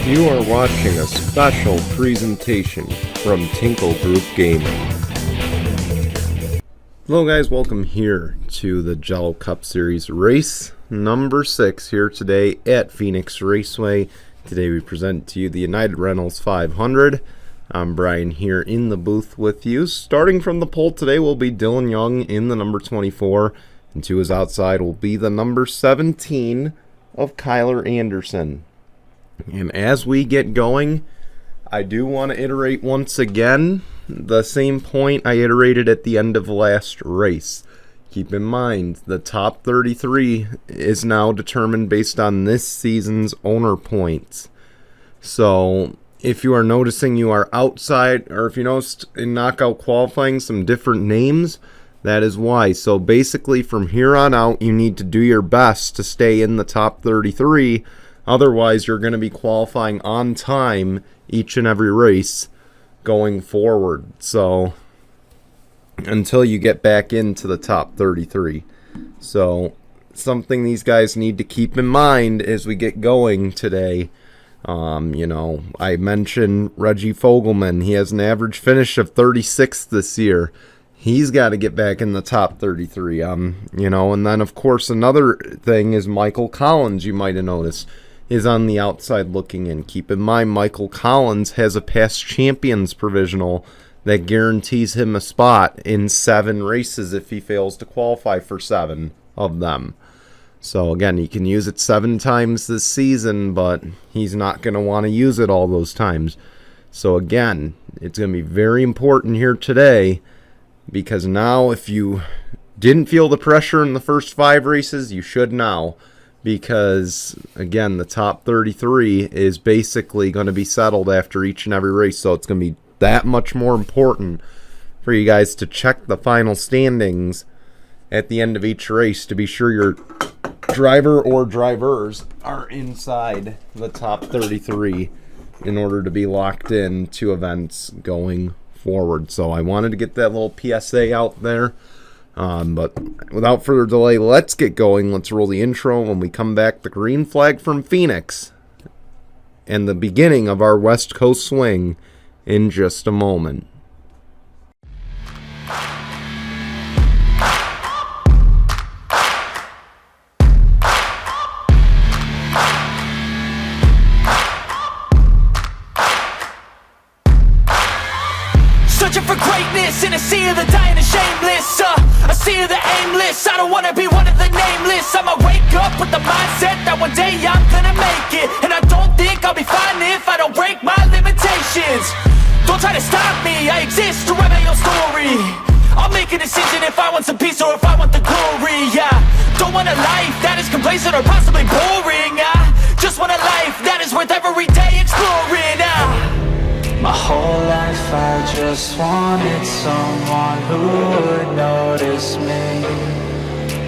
You are watching a special presentation from Tinkle Group Gaming. Hello guys, welcome here to the Jello Cup Series race number 6 here today at Phoenix Raceway. Today we present to you the United Rentals 500. I'm Brian here in the booth with you. Starting from the pole today will be Dylan Young in the number 24, and to his outside will be the number 17 of Kyler Anderson. And as we get going, I do want to iterate once again the same point I iterated at the end of last race. Keep in mind, the top 33 is now determined based on this season's owner points. So if you are noticing you are outside, or if you noticed in knockout qualifying some different names, that is why. So basically from here on out, you need to do your best to stay in the top 33. Otherwise, you're going to be qualifying on time each and every race going forward. So, until you get back into the top 33. So, something these guys need to keep in mind as we get going today. I mentioned Reggie Fogelman. He has an average finish of 36th this year. He's got to get back in the top 33. And then, of course, another thing is Michael Collins, you might have noticed, is on the outside looking in. Keep in mind, Michael Collins has a past champions provisional that guarantees him a spot in 7 races if he fails to qualify for 7 of them. So again, he can use it 7 times this season, but he's not going to want to use it all those times. So again, it's going to be very important here today, because now if you didn't feel the pressure in the first 5 races, you should now. Because, again, the top 33 is basically going to be settled after each and every race. So it's going to be that much more important for you guys to check the final standings at the end of each race to be sure your driver or drivers are inside the top 33 in order to be locked in to events going forward. So I wanted to get that little PSA out there. But without further delay, let's get going. Let's roll the intro. When we come back, the green flag from Phoenix and the beginning of our West Coast swing in just a moment. Searching for greatness in a sea of the dying and shameless, a sea of the aimless. I don't wanna be one of the nameless. I'ma wake up with the mindset that one day I'm gonna make it, and I don't think I'll be fine if I don't break my limitations. Don't try to stop me, I exist to write my own story. I'll make a decision if I want some peace or if I want the glory. Yeah, don't want a life that is complacent or possibly boring. I just want a life that is worth every day exploring. My whole life I just wanted someone who would notice me.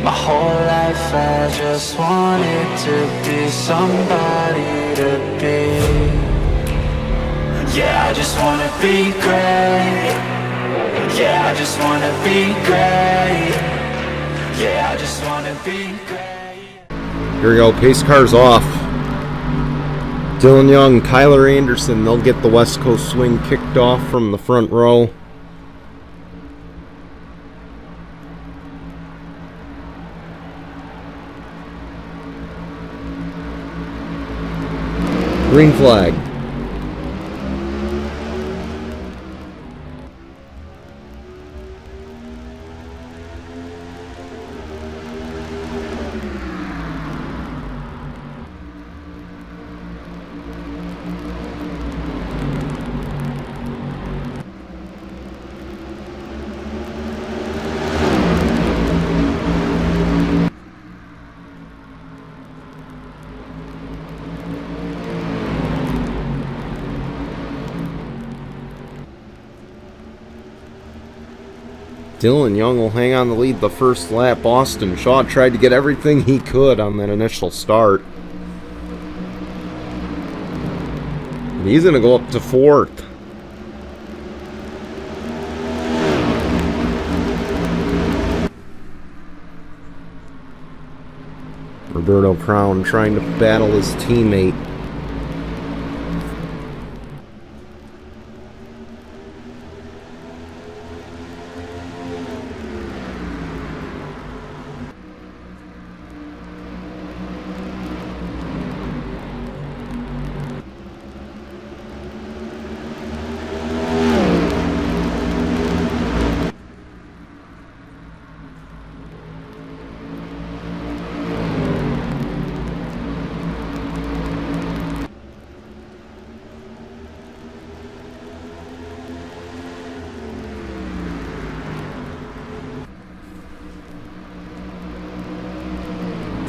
My whole life I just wanted to be somebody to be. Yeah, I just wanna be great. Yeah, I just wanna be great. Yeah, I just wanna be great. Here we go, pace car's off. Dylan Young, Kyler Anderson, they'll get the West Coast swing kicked off from the front row. Green flag. Dylan Young will hang on the lead the first lap. Austin Shaw tried to get everything he could on that initial start. And he's going to go up to 4th. Roberto Crown trying to battle his teammate.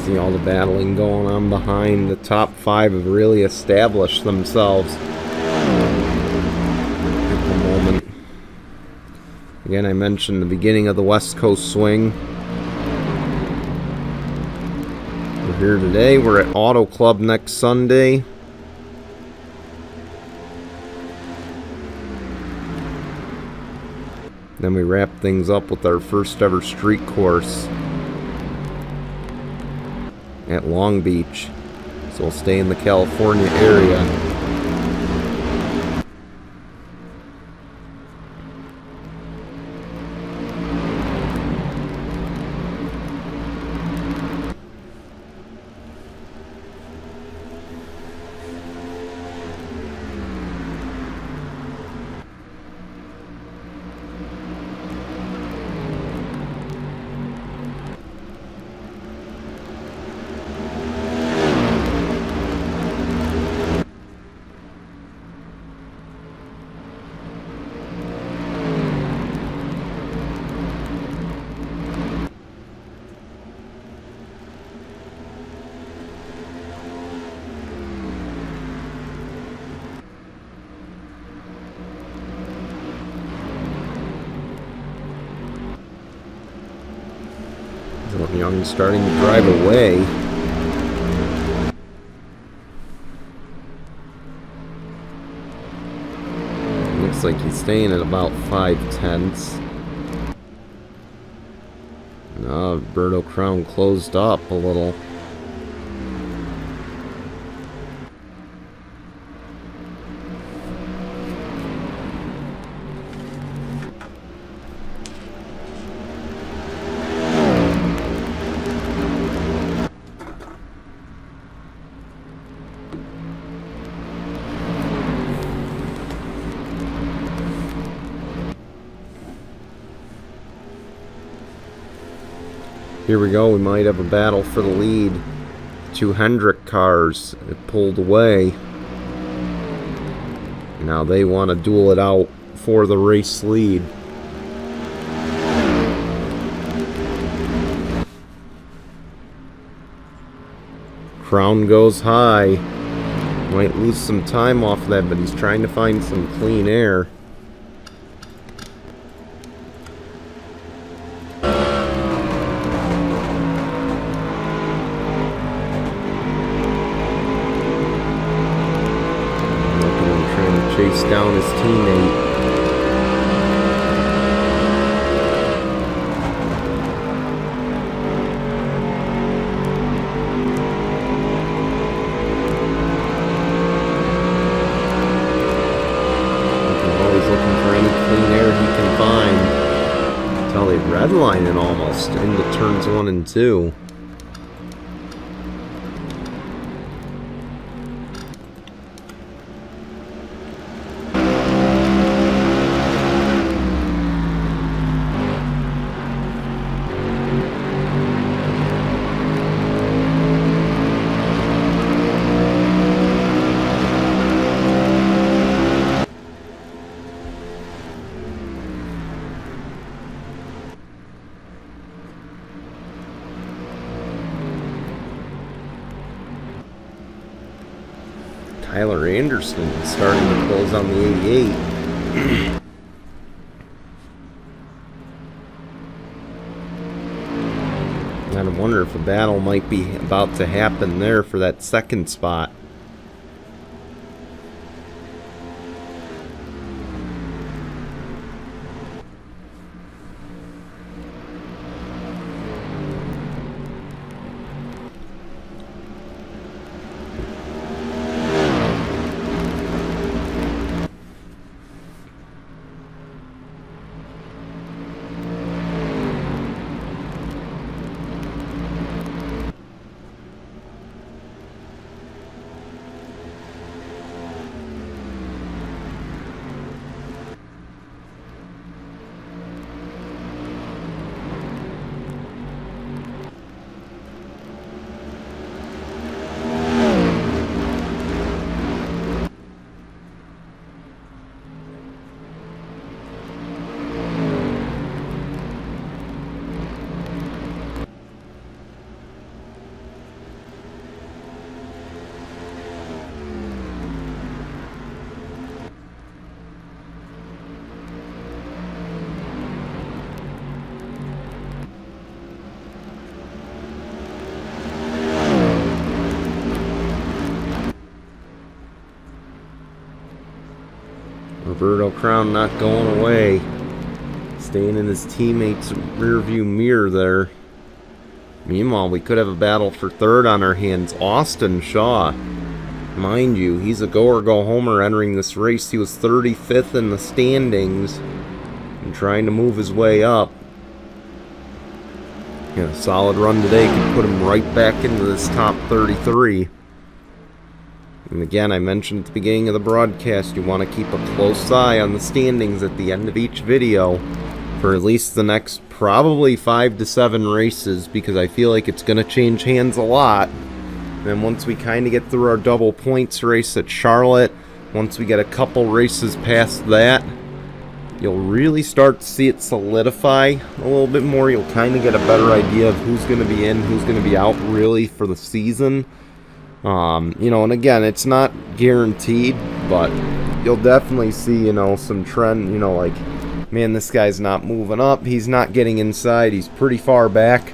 See all the battling going on behind. The top 5 have really established themselves at the moment. Again, I mentioned the beginning of the West Coast swing. We're here today. We're at Auto Club next Sunday. Then we wrap things up with our first ever street course at Long Beach. So we'll stay in the California area. Young starting to drive away. Looks like he's staying at about 5/10. Berto Crown closed up a little. Here we go, we might have a battle for the lead. 2 Hendrick cars it pulled away. Now they want to duel it out for the race lead. Crown goes high. Might lose some time off that, but he's trying to find some clean air. Chase down his teammate. Always looking for any clean air he can find. Until they redline it almost into turns 1 and 2. Tyler Anderson starting to close on the 88. And I wonder if a battle might be about to happen there for that second spot. Roberto Crown not going away. Staying in his teammate's rearview mirror there. Meanwhile, we could have a battle for third on our hands. Austin Shaw. Mind you, he's a go or go homer entering this race. He was 35th in the standings and trying to move his way up. Yeah, a solid run today could put him right back into this top 33. And again, I mentioned at the beginning of the broadcast, you want to keep a close eye on the standings at the end of each video for at least the next probably 5 to 7 races, because I feel like it's going to change hands a lot. And once we kind of get through our double points race at Charlotte, once we get a couple races past that, you'll really start to see it solidify a little bit more. You'll kind of get a better idea of who's going to be in, who's going to be out really for the season. You know, and again, it's not guaranteed, but you'll definitely see, you know, some trend, you know, like, man, this guy's not moving up. He's not getting inside. He's pretty far back.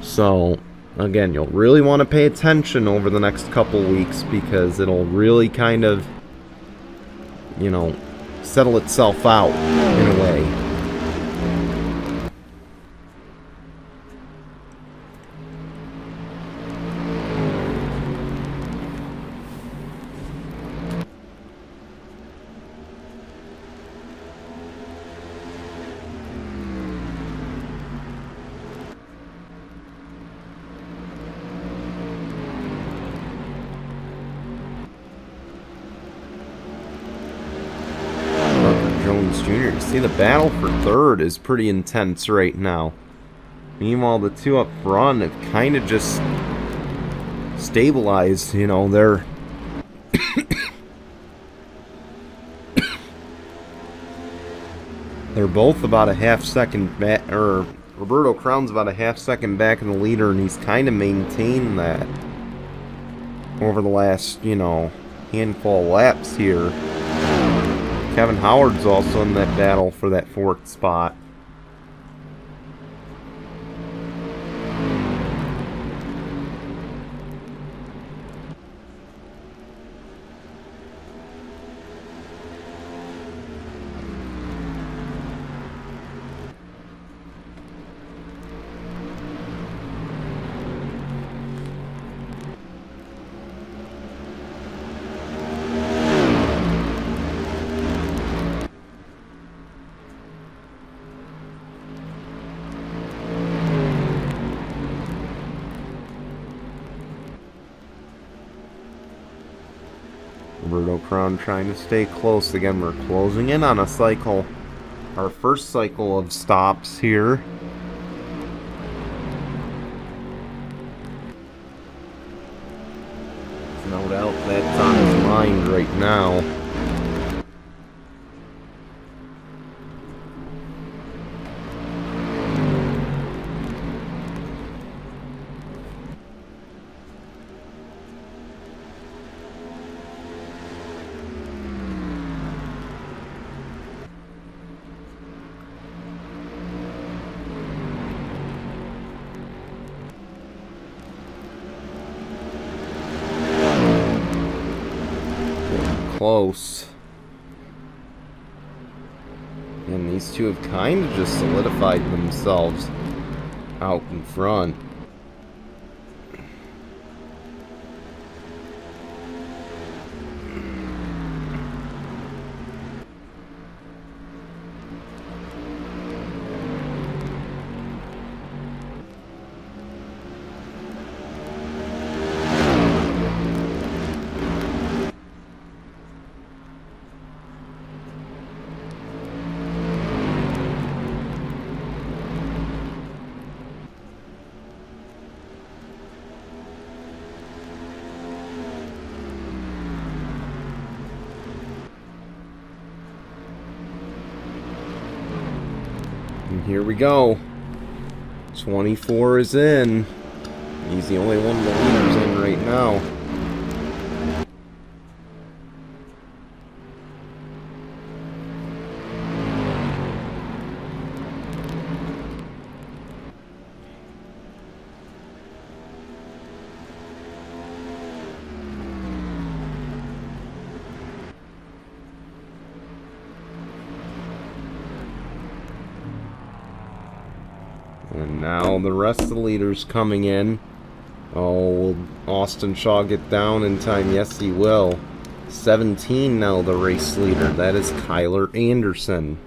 So, again, you'll really want to pay attention over the next couple weeks, because it'll really kind of, you know, settle itself out in a way. Jr. See, the battle for third is pretty intense right now. Meanwhile, the two up front have kind of just stabilized. You know, they're they're both about a half second back, or Roberto Crown's about a half second back in the leader, and he's kind of maintained that over the last, you know, handful of laps here. Kevin Howard's also in that battle for that fourth spot. Roberto Crown trying to stay close. Again, we're closing in on a cycle. Our first cycle of stops here. There's no doubt that's on his mind right now. Close. And these two have kind of just solidified themselves out in front. And here we go. 24 is in. He's the only one the leader's in right now. And now the rest of the leaders coming in. Oh, will Austin Shaw get down in time? Yes, he will. 17 now, the race leader. That is Kyler Anderson.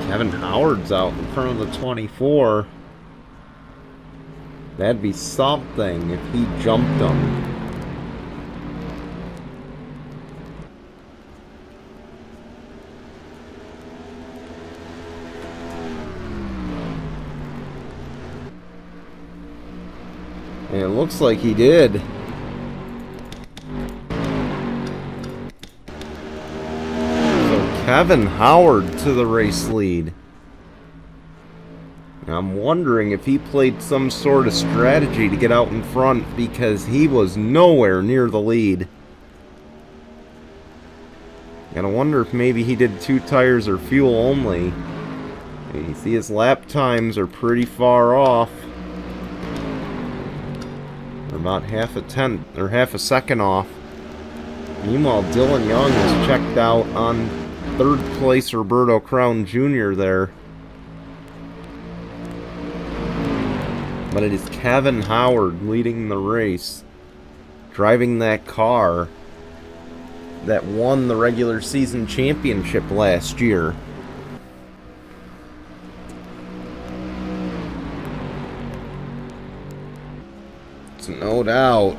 Kevin Howard's out in front of the 24. That'd be something if he jumped him. And it looks like he did. Kevin Howard to the race lead. I'm wondering if he played some sort of strategy to get out in front because he was nowhere near the lead. And I wonder if maybe he did 2 tires or fuel only. And you see his lap times are pretty far off. They're about half a second off. Meanwhile, Dylan Young is checked out on 3rd place Roberto Crown Jr. there. But it is Kevin Howard leading the race, driving that car that won the regular season championship last year. It's no doubt.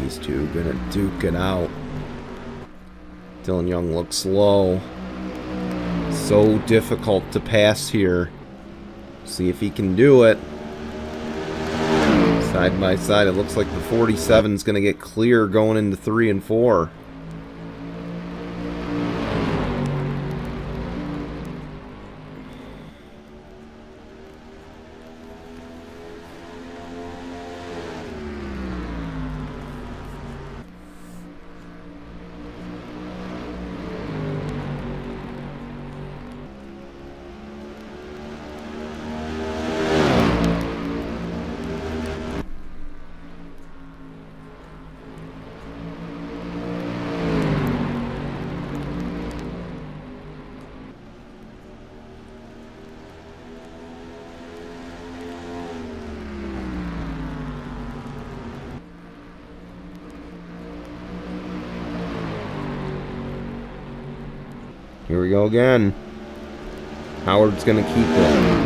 These two gonna duke it out. Dylan Young looks low. So difficult to pass here. See if he can do it. Side by side, it looks like the 47 is gonna get clear going into 3 and 4. Here we go again. Howard's gonna keep it.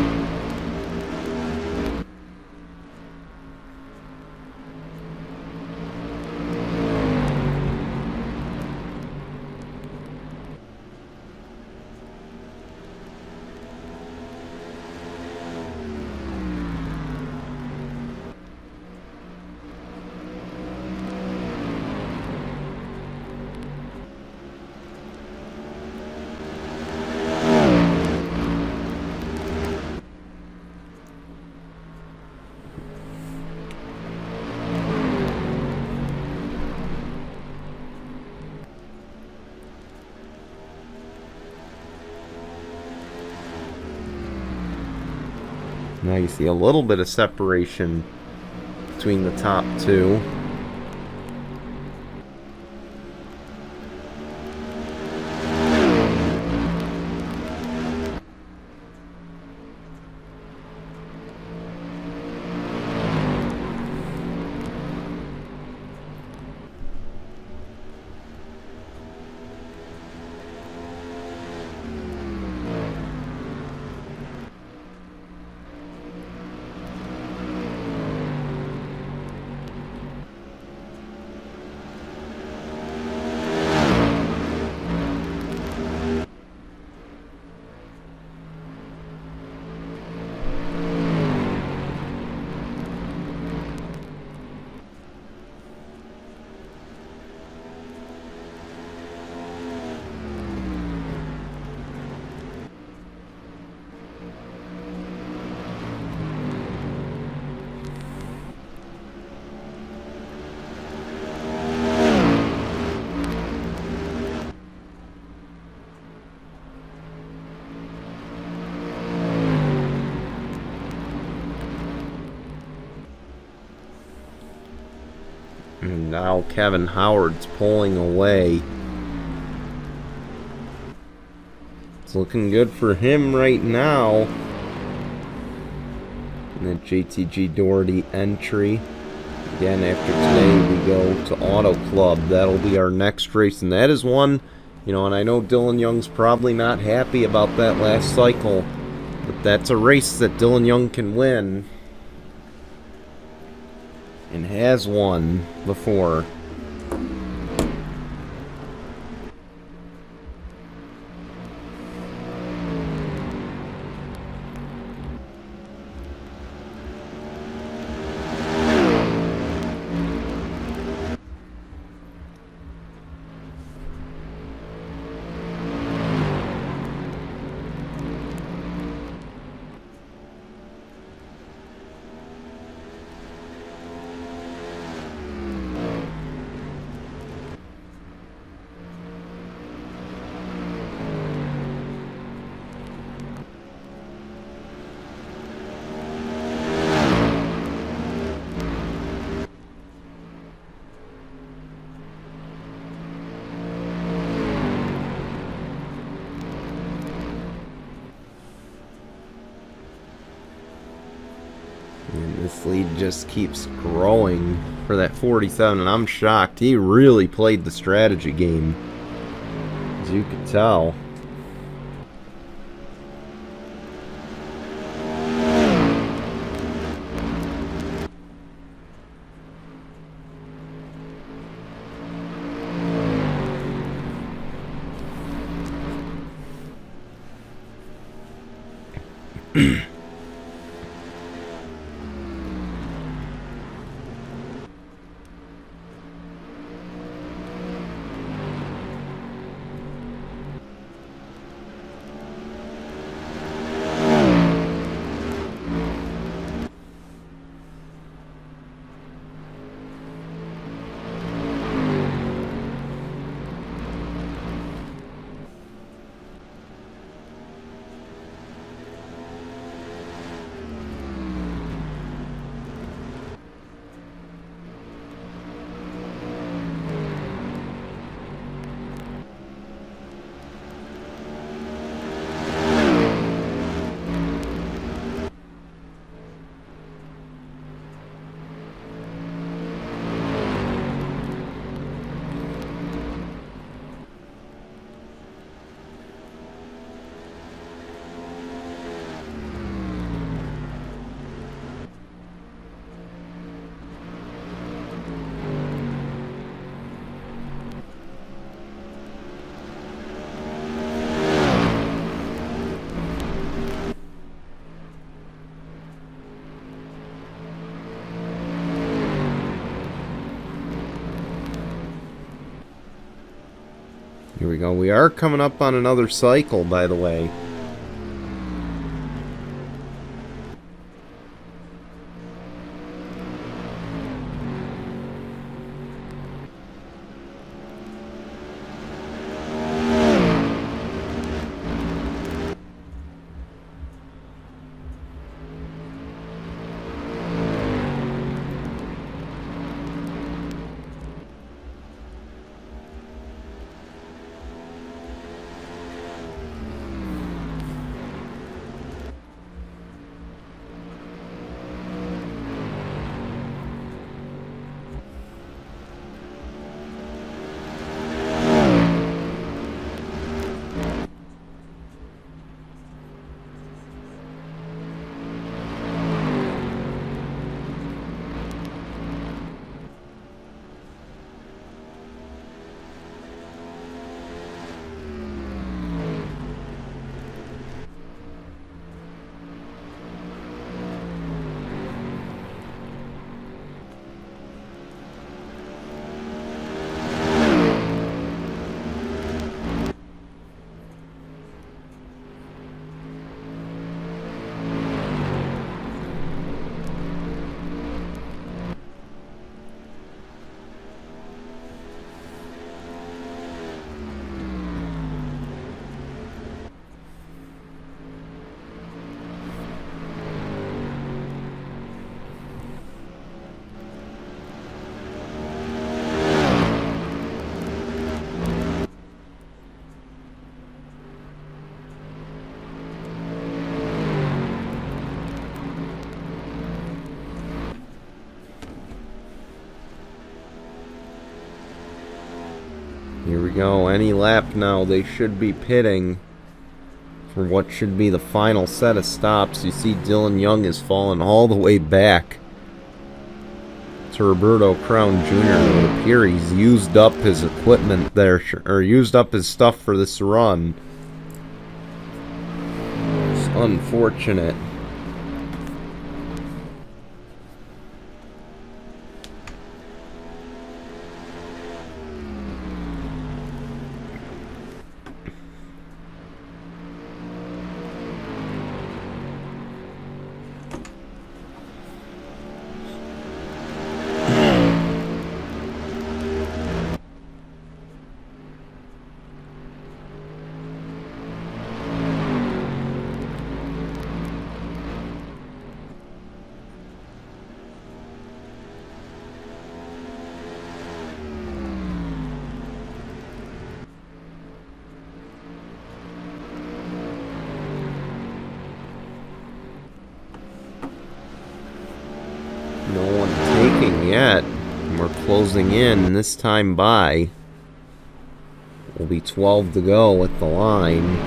Now you see a little bit of separation between the top two. now Kevin Howard's pulling away. It's looking good for him right now. And the JTG Doherty entry. Again, after today, we go to Auto Club. That'll be our next race, and that is one, you know, and I know Dylan Young's probably not happy about that last cycle, but that's a race that Dylan Young can win. And has won before. And this lead just keeps growing for that 47, and I'm shocked. He really played the strategy game, as you could tell. Here we go. We are coming up on another cycle, by the way. Any lap now, they should be pitting for what should be the final set of stops. You see Dylan Young has fallen all the way back to Roberto Crown Jr. It would appear he's used up his equipment there, or used up his stuff for this run. It's unfortunate. No one taking yet. We're closing in. This time by will be 12 to go at the line.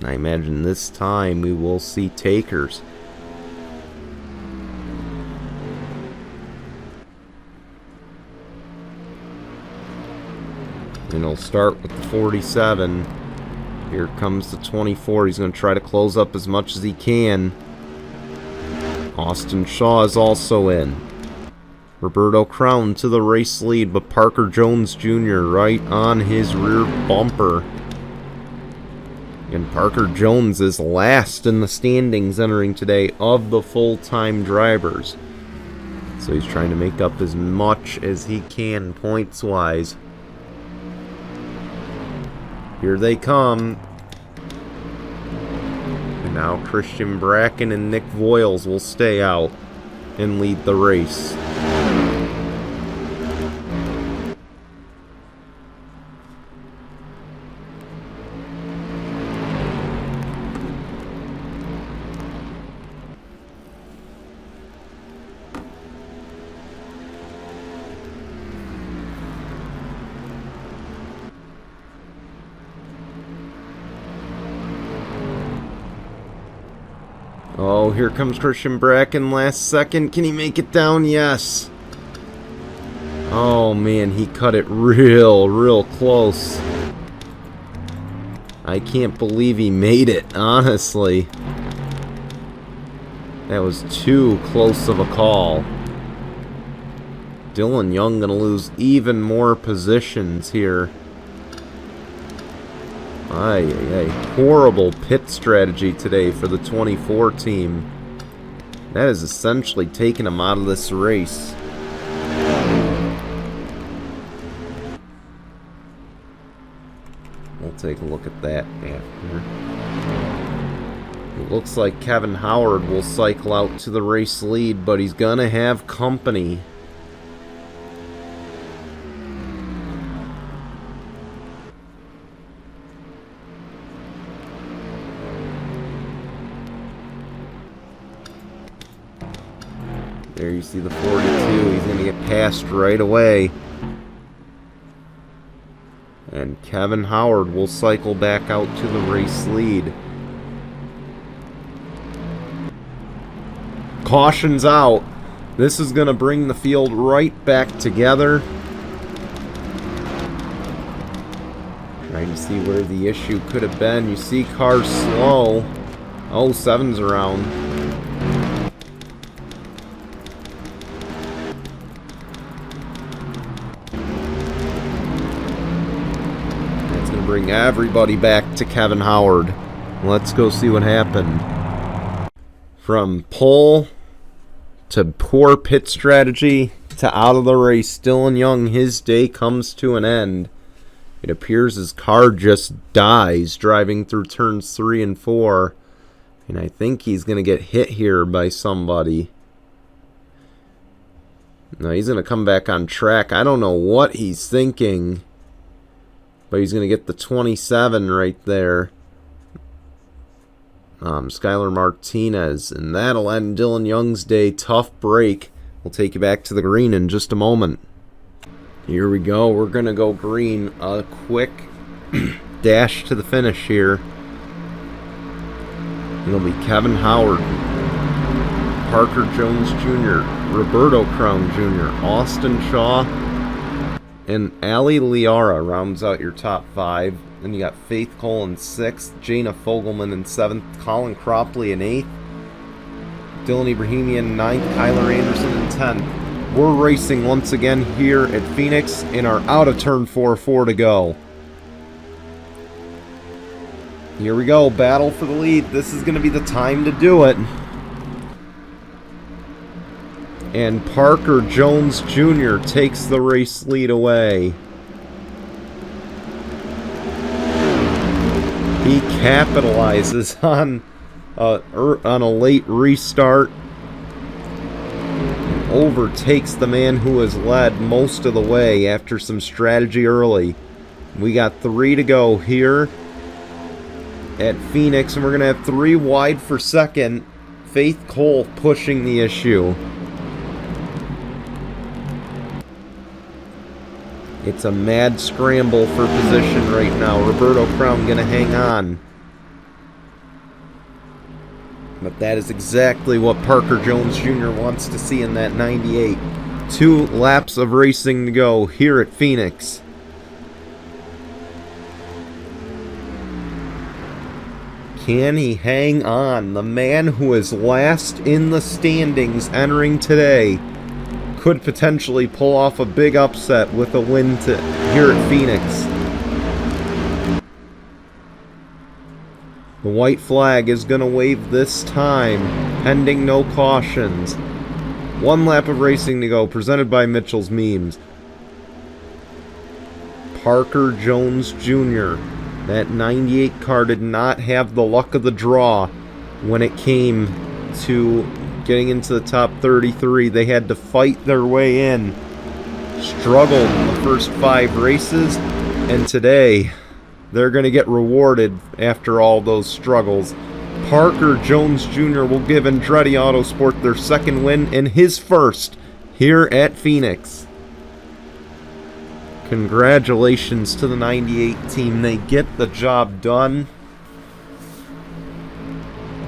I imagine this time we will see takers. And he'll start with the 47. Here comes the 24. He's going to try to close up as much as he can. Austin Shaw is also in. Roberto Crown to the race lead, but Parker Jones Jr. right on his rear bumper. And Parker Jones is last in the standings entering today of the full-time drivers. So he's trying to make up as much as he can points-wise. Here they come. And now Christian Bracken and Nick Voiles will stay out and lead the race. Oh, here comes Christian Bracken last second. Can he make it down? Yes. Oh, man, he cut it real close. I can't believe he made it, honestly. That was too close of a call. Dylan Young gonna lose even more positions here. Horrible pit strategy today for the 24 team. That has essentially taken him out of this race. We'll take a look at that after. It looks like Kevin Howard will cycle out to the race lead, but he's gonna have company. There you see the 42. He's going to get passed right away. And Kevin Howard will cycle back out to the race lead. Caution's out. This is going to bring the field right back together. Trying to see where the issue could have been. You see cars slow. Oh, 7's around. Bring everybody back to Kevin Howard. Let's go see what happened. From pole to poor pit strategy to out of the race, Dylan Young, his day comes to an end. It appears his car just dies driving through turns 3 and 4. And I think he's going to get hit here by somebody. No, he's going to come back on track. I don't know what he's thinking. But he's going to get the 27 right there. Skylar Martinez. And that'll end Dylan Young's day. Tough break. We'll take you back to the green in just a moment. Here we go. We're going to go green. A quick dash to the finish here. It'll be Kevin Howard, Parker Jones Jr., Roberto Crown Jr., Austin Shaw, and Ali Liara rounds out your top 5. Then you got Faith Cole in 6th, Jana Fogelman in 7th, Colin Cropley in 8th, Dylan Ibrahimi in 9th, Kyler Anderson in 10th. We're racing once again here at Phoenix in our out of turn 4 to go. Here we go, battle for the lead. This is going to be the time to do it. And Parker Jones Jr. takes the race lead away. He capitalizes on a late restart. Overtakes the man who has led most of the way after some strategy early. We got 3 to go here at Phoenix, and we're going to have 3 wide for second. Faith Cole pushing the issue. It's a mad scramble for position right now. Roberto Crown going to hang on. But that is exactly what Parker Jones Jr. wants to see in that 98. 2 laps of racing to go here at Phoenix. Can he hang on? The man who is last in the standings entering today could potentially pull off a big upset with a win here at Phoenix. The white flag is going to wave this time, pending no cautions. 1 lap of racing to go, presented by Mitchell's Memes. Parker Jones Jr. That 98 car did not have the luck of the draw when it came to getting into the top 33. They had to fight their way in. Struggled in the first 5 races, and today they're going to get rewarded after all those struggles. Parker Jones Jr. will give Andretti Autosport their 2nd win and his 1st here at Phoenix. Congratulations to the 98 team. They get the job done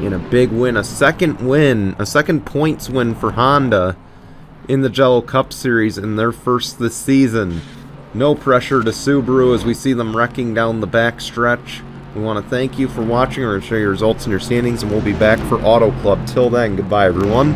in a big win. A second points win for Honda in the Jello Cup Series in their first this season. No pressure to Subaru as we see them wrecking down the back stretch. We want to thank you for watching. We're going to show you results and your standings, and we'll be back for Auto Club. Till then, goodbye everyone.